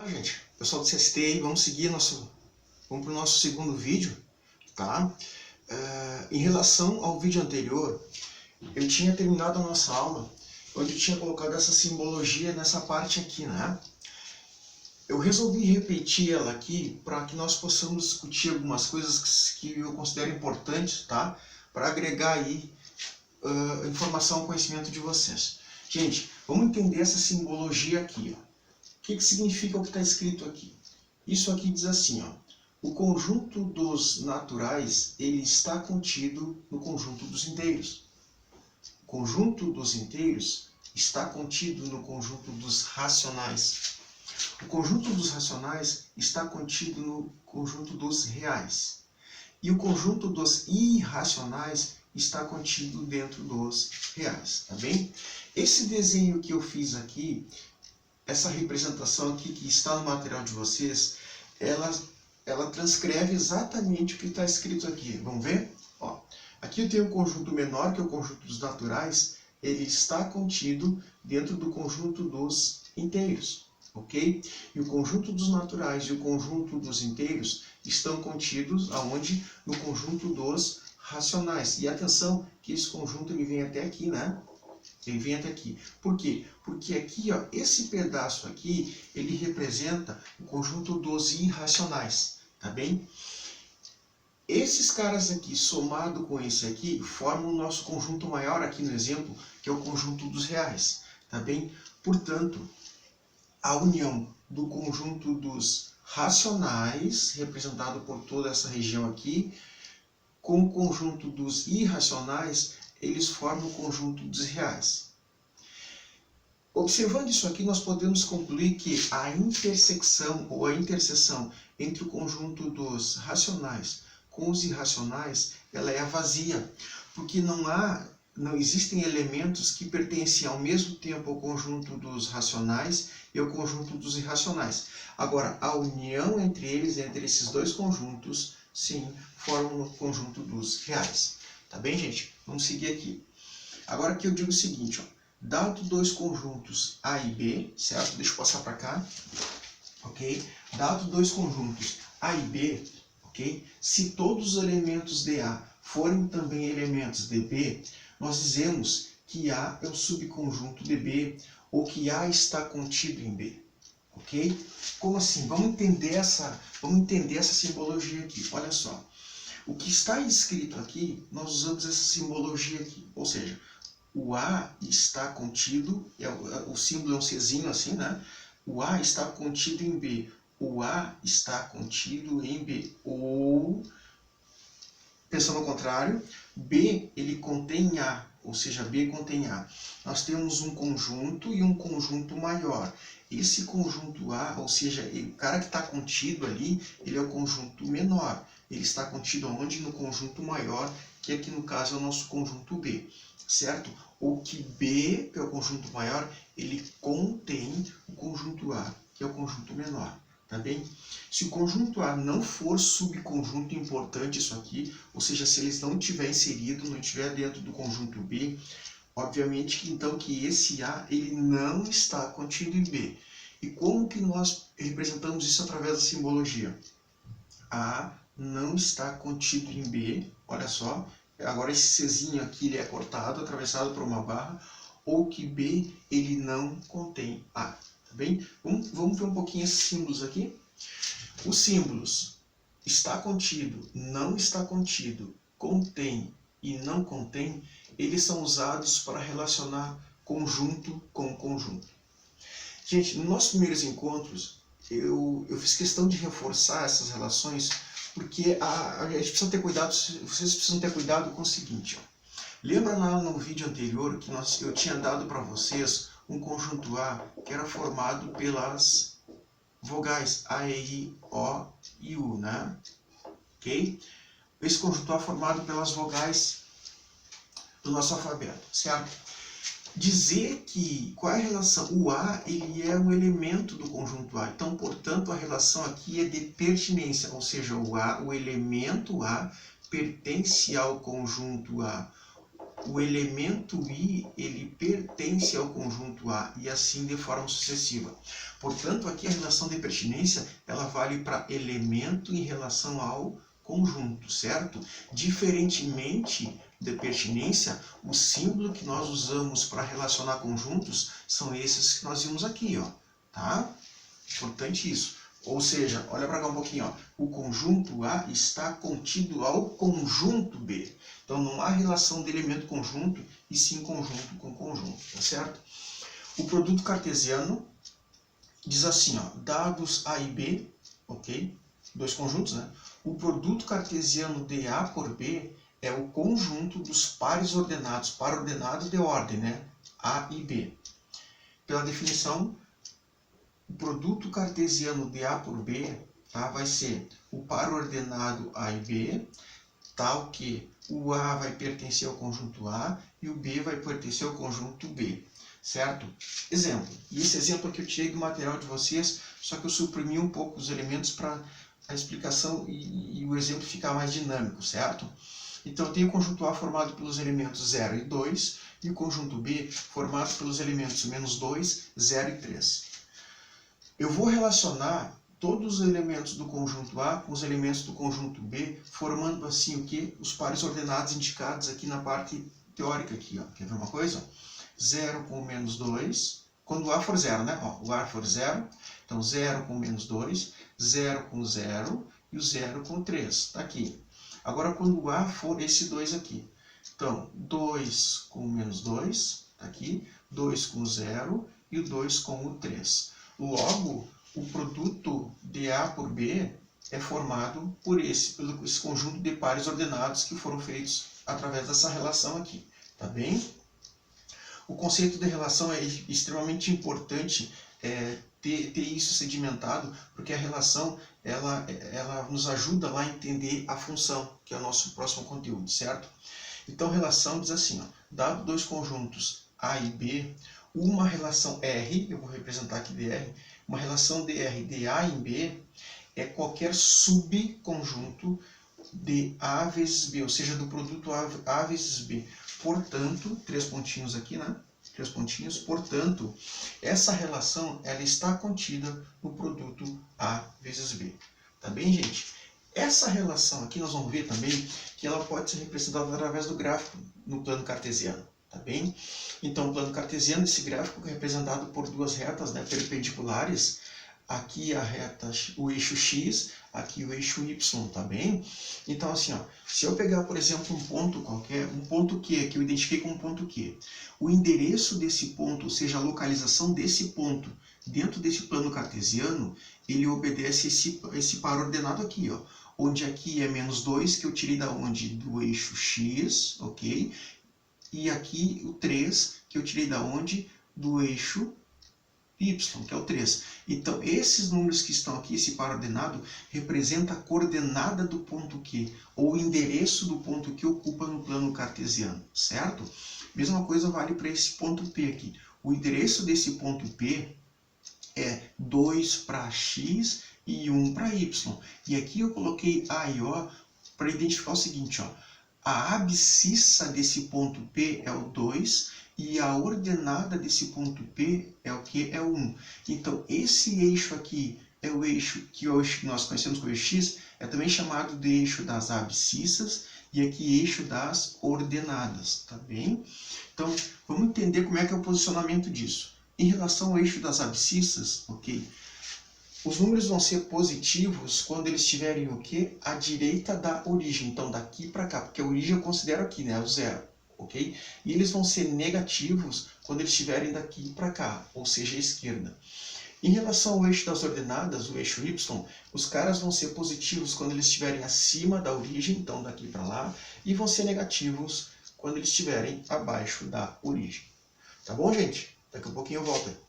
Gente, pessoal do CST aí, vamos para o nosso segundo vídeo, tá? Em relação ao vídeo anterior, eu tinha terminado a nossa aula, onde eu tinha colocado essa simbologia nessa parte aqui, né? Eu resolvi repetir ela aqui para que nós possamos discutir algumas coisas que eu considero importantes, tá? Para agregar aí informação, conhecimento de vocês. Gente, vamos entender essa simbologia aqui, ó. O que significa o que está escrito aqui? Isso aqui diz assim, ó, o conjunto dos naturais ele está contido no conjunto dos inteiros. O conjunto dos inteiros está contido no conjunto dos racionais. O conjunto dos racionais está contido no conjunto dos reais. E o conjunto dos irracionais está contido dentro dos reais, tá bem? Esse desenho que eu fiz aqui, essa representação aqui que está no material de vocês, ela transcreve exatamente o que está escrito aqui. Vamos ver? Ó, aqui eu tenho um conjunto menor, que é o conjunto dos naturais. Ele está contido dentro do conjunto dos inteiros, ok? E o conjunto dos naturais e o conjunto dos inteiros estão contidos aonde? No conjunto dos racionais. E atenção que esse conjunto ele vem até aqui, né? Ele vem até aqui. Por quê? Porque aqui, ó, esse pedaço aqui, ele representa o conjunto dos irracionais, tá bem? Esses caras aqui, somado com esse aqui, formam o nosso conjunto maior aqui no exemplo, que é o conjunto dos reais, tá bem? Portanto, a união do conjunto dos racionais, representado por toda essa região aqui, com o conjunto dos irracionais, eles formam o conjunto dos reais. Observando isso aqui, nós podemos concluir que a intersecção ou a interseção entre o conjunto dos racionais com os irracionais, ela é vazia, porque não existem elementos que pertencem ao mesmo tempo ao conjunto dos racionais e ao conjunto dos irracionais. Agora, a união entre eles, entre esses dois conjuntos, sim, formam o conjunto dos reais. Tá bem, gente? Vamos seguir aqui. Agora aqui eu digo o seguinte, ó, dado dois conjuntos A e B, certo? Deixa eu passar para cá, ok? Dado dois conjuntos A e B, ok? Se todos os elementos de A forem também elementos de B, nós dizemos que A é o subconjunto de B, ou que A está contido em B, ok? Como assim? Vamos entender essa simbologia aqui. Olha só. O que está escrito aqui, nós usamos essa simbologia aqui, ou seja, o A está contido, o símbolo é um Czinho assim, né? O A está contido em B, o A está contido em B, ou, pensando ao contrário, B ele contém A, ou seja, B contém A. Nós temos um conjunto e um conjunto maior. Esse conjunto A, ou seja, o cara que está contido ali, ele é o conjunto menor. Ele está contido onde? No conjunto maior, que aqui no caso é o nosso conjunto B, certo? Ou que B, que é o conjunto maior, ele contém o conjunto A, que é o conjunto menor, tá bem? Se o conjunto A não for subconjunto importante isso aqui, ou seja, se eles não estiver inserido, não estiver dentro do conjunto B, obviamente que então que esse A ele não está contido em B. E como que nós representamos isso através da simbologia? A não está contido em B, olha só, agora esse Czinho aqui ele é cortado, atravessado por uma barra, ou que B ele não contém A, tá bem? Vamos ver um pouquinho esses símbolos aqui. Os símbolos está contido, não está contido, contém e não contém, eles são usados para relacionar conjunto com conjunto. Gente, nos nossos primeiros encontros, eu fiz questão de reforçar essas relações, porque a gente precisa ter cuidado, vocês precisam ter cuidado com o seguinte, ó. Lembra lá no vídeo anterior que eu tinha dado para vocês um conjunto A que era formado pelas vogais A, E, I, O e U, né? Ok? Esse conjunto A é formado pelas vogais do nosso alfabeto, certo? Dizer que qual é a relação? O A ele é um elemento do conjunto A, então, portanto, a relação aqui é de pertinência, ou seja, o elemento A pertence ao conjunto A. o elemento I, ele pertence ao conjunto A, e assim de forma sucessiva. Portanto, aqui a relação de pertinência, ela vale para elemento em relação ao conjunto, certo? Diferentemente de pertinência, o símbolo que nós usamos para relacionar conjuntos são esses que nós vimos aqui, ó, tá? Importante isso. Ou seja, olha para cá um pouquinho, ó. O conjunto A está contido ao conjunto B. Então não há relação de elemento conjunto, e sim conjunto com conjunto, tá certo? O produto cartesiano diz assim, ó, dados A e B, ok? Dois conjuntos, né? O produto cartesiano de A por B é o conjunto dos pares ordenados, par ordenado de ordem, né? A e B. Pela definição, o produto cartesiano de A por B, tá, vai ser o par ordenado A e B, tal que o A vai pertencer ao conjunto A e o B vai pertencer ao conjunto B, certo? Exemplo. E esse exemplo aqui eu tirei do material de vocês, só que eu suprimi um pouco os elementos para a explicação e o exemplo ficar mais dinâmico, certo? Então eu tenho o conjunto A formado pelos elementos 0 e 2 e o conjunto B formado pelos elementos -2, 0 e 3. Eu vou relacionar todos os elementos do conjunto A com os elementos do conjunto B, formando assim o que? Os pares ordenados indicados aqui na parte teórica aqui, ó. Quer ver uma coisa? 0 com o -2, quando o A for 0, né? Ó, o A for 0, então 0 com o -2, 0 com o 0 e o 0 com o 3, tá aqui. Agora quando o A for esse 2 aqui, então 2 com o -2, tá aqui, 2 com o 0 e o 2 com o 3. Logo, o produto de A por B é formado por esse conjunto de pares ordenados que foram feitos através dessa relação aqui, tá bem? O conceito de relação é extremamente importante ter isso sedimentado, porque a relação ela nos ajuda lá a entender a função, que é o nosso próximo conteúdo, certo? Então, relação diz assim, ó, dado dois conjuntos A e B, uma relação R, eu vou representar aqui dr, uma relação dr de A em B é qualquer subconjunto de A vezes B, ou seja, do produto A vezes B. Portanto, 3 pontinhos aqui, né? 3 pontinhos. Portanto, essa relação ela está contida no produto A vezes B. Tá bem, gente? Essa relação aqui nós vamos ver também que ela pode ser representada através do gráfico no plano cartesiano. Tá bem? Então, o plano cartesiano, esse gráfico é representado por duas retas, né, perpendiculares. Aqui a reta, o eixo X, aqui o eixo Y, tá bem? Então, assim, ó, se eu pegar, por exemplo, um ponto qualquer, um ponto Q, que eu identifiquei como ponto Q, o endereço desse ponto, ou seja, a localização desse ponto dentro desse plano cartesiano, ele obedece esse par ordenado aqui, ó, onde aqui é -2, que eu tirei da onde? Do eixo X, ok? E aqui o 3, que eu tirei da onde? Do eixo Y, que é o 3. Então, esses números que estão aqui, esse par ordenado, representa a coordenada do ponto Q, ou o endereço do ponto que ocupa no plano cartesiano, certo? Mesma coisa vale para esse ponto P aqui. O endereço desse ponto P é 2 para X e 1 para Y. E aqui eu coloquei A e O para identificar o seguinte, ó. A abscissa desse ponto P é o 2 e a ordenada desse ponto P é o que? É o 1. Então, esse eixo aqui é o eixo que nós conhecemos como eixo X, é também chamado de eixo das abscissas e aqui eixo das ordenadas, tá bem? Então, vamos entender como é que é o posicionamento disso. Em relação ao eixo das abscissas, ok? Os números vão ser positivos quando eles estiverem o quê? À direita da origem, então daqui para cá, porque a origem eu considero aqui, né? O 0, ok? E eles vão ser negativos quando eles estiverem daqui para cá, ou seja, à esquerda. Em relação ao eixo das ordenadas, o eixo Y, os caras vão ser positivos quando eles estiverem acima da origem, então daqui para lá, e vão ser negativos quando eles estiverem abaixo da origem. Tá bom, gente? Daqui a pouquinho eu volto.